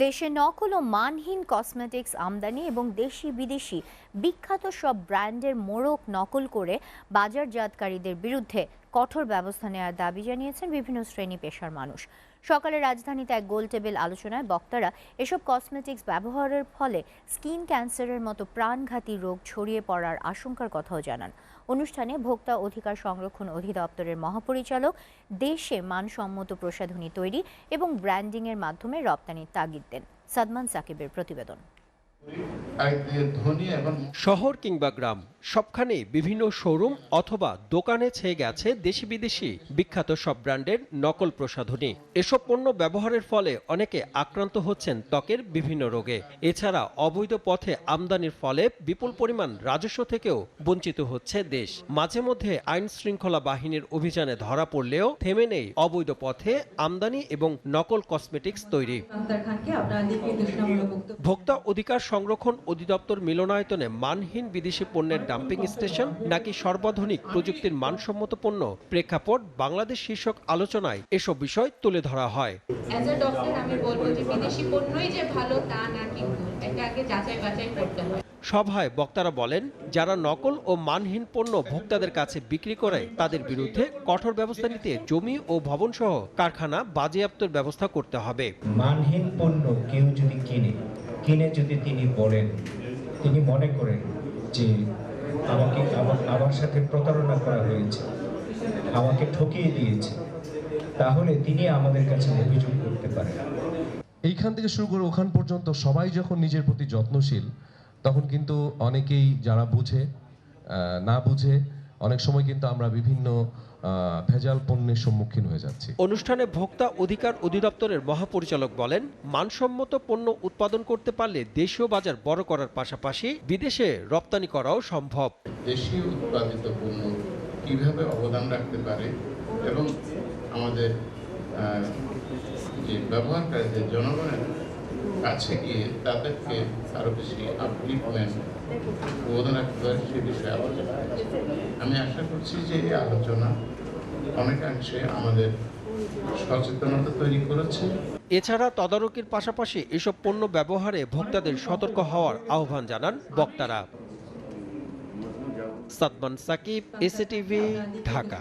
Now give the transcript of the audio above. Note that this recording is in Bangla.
দেশে নকল ও মানহীন কসমেটিক্স আমদানি এবং দেশি বিদেশি বিখ্যাত সব ব্র্যান্ডের মোড়ক নকল করে বাজারজাতকারীদের বিরুদ্ধে কঠোর ব্যবস্থা নেওয়ার দাবি জানিয়েছেন বিভিন্ন শ্রেণী পেশার মানুষ। সকালে রাজধানীতে এক গোলটেবিল আলোচনায় বক্তারা এসব কসমেটিক্স ব্যবহারের ফলে স্কিন ক্যান্সারের মতো প্রাণঘাতী রোগ ছড়িয়ে পড়ার আশঙ্কার কথাও জানান। অনুষ্ঠানে ভোক্তা অধিকার সংরক্ষণ অধিদপ্তরের মহাপরিচালক দেশে মানসম্মত প্রসাধনী তৈরি এবং ব্র্যান্ডিংয়ের মাধ্যমে রপ্তানির তাগিদ দেন। সাদমান সাকিবের প্রতিবেদন। শহর কিংবা গ্রাম সবখানেই বিভিন্ন শোরুম অথবা দোকানে ছেয়ে গেছে দেশি বিদেশি বিখ্যাত সব ব্র্যান্ডের নকল প্রসাধনী। এসব পণ্য ব্যবহারের ফলে অনেকে আক্রান্ত হচ্ছেন ত্বকের বিভিন্ন রোগে। এছাড়া অবৈধ পথে আমদানির ফলে বিপুল পরিমাণ রাজস্ব থেকেও বঞ্চিত হচ্ছে দেশ। মাঝে মধ্যে আইন শৃঙ্খলা বাহিনীর অভিযানে ধরা পড়লেও থেমে নেই অবৈধ পথে আমদানি এবং নকল কসমেটিক্স তৈরি। ভোক্তা অধিকার সংরক্ষণ অধিদপ্তর মিলনায়তনে মানহীন বিদেশি পণ্যের ডাম্পিং স্টেশন নাকি সর্বাধুনিক প্রযুক্তির মানসম্মত পণ্য প্রেক্ষাপট বাংলাদেশ শীর্ষক আলোচনায় এসব বিষয় তুলে ধরা হয়। অ্যাজ আ ডক্টর আমি বলবো যে বিদেশি পণ্যই যে ভালো তা না, কিন্তু এটা আগে যাচাই বাছাই করতে হয়। সভায় বক্তারা বলেন, যারা নকল ও মানহীন পণ্য ভোক্তাদের কাছে বিক্রি করে তাদের বিরুদ্ধে কঠোর ব্যবস্থা নিতে জমি ও ভবন সহ কারখানা বাজেয়াপ্তর ব্যবস্থা করতে হবে। মানহীন পণ্য কেউ যদি কিনে যদি তিনি বলেন, তিনি মনে করেন যে আমার সাথে প্রতারণা করা হয়েছে, আমাকে ঠকিয়ে দিয়েছে, তাহলে তিনি আমাদের কাছে অভিযোগ করতে পারেন। এইখান থেকে শুরু করে ওখান পর্যন্ত সবাই যখন নিজের প্রতি যত্নশীল, তখন কিন্তু অনেকেই যারা বুঝে না বুঝে অনেক সময় কিন্তু আমরা বিভিন্ন ভেজাল পণ্যের সম্মুখীন হয়ে যাচ্ছি। অনুষ্ঠানে ভোক্তা অধিকার অধিদপ্তরের মহাপরিচালক বলেন, মানসম্মত পণ্য উৎপাদন করতে পারলে দেশীয় বাজার বড় করার পাশাপাশি বিদেশে রপ্তানি করাও সম্ভব। দেশীয় উৎপাদিত পণ্য কিভাবে অবদান রাখতে পারে এবং আমাদের যে ব্যবহারকারীদের জনগণের কাছে গিয়ে তাদেরকে আরো বেশি আপলিফমেন্ট অবদান রাখতে পারে সে বিষয়ে আলোচনা। আমি আশা করছি যে এই আলোচনা অনেকাংশে আমাদের সচেতনতা তৈরি করেছে। এছাড়া তদারকির পাশাপাশি এসব পণ্য ব্যবহারে ভোক্তাদের সতর্ক হওয়ার আহ্বান জানান বক্তারা। সাদমান সাকিব, এসএটিভি, ঢাকা।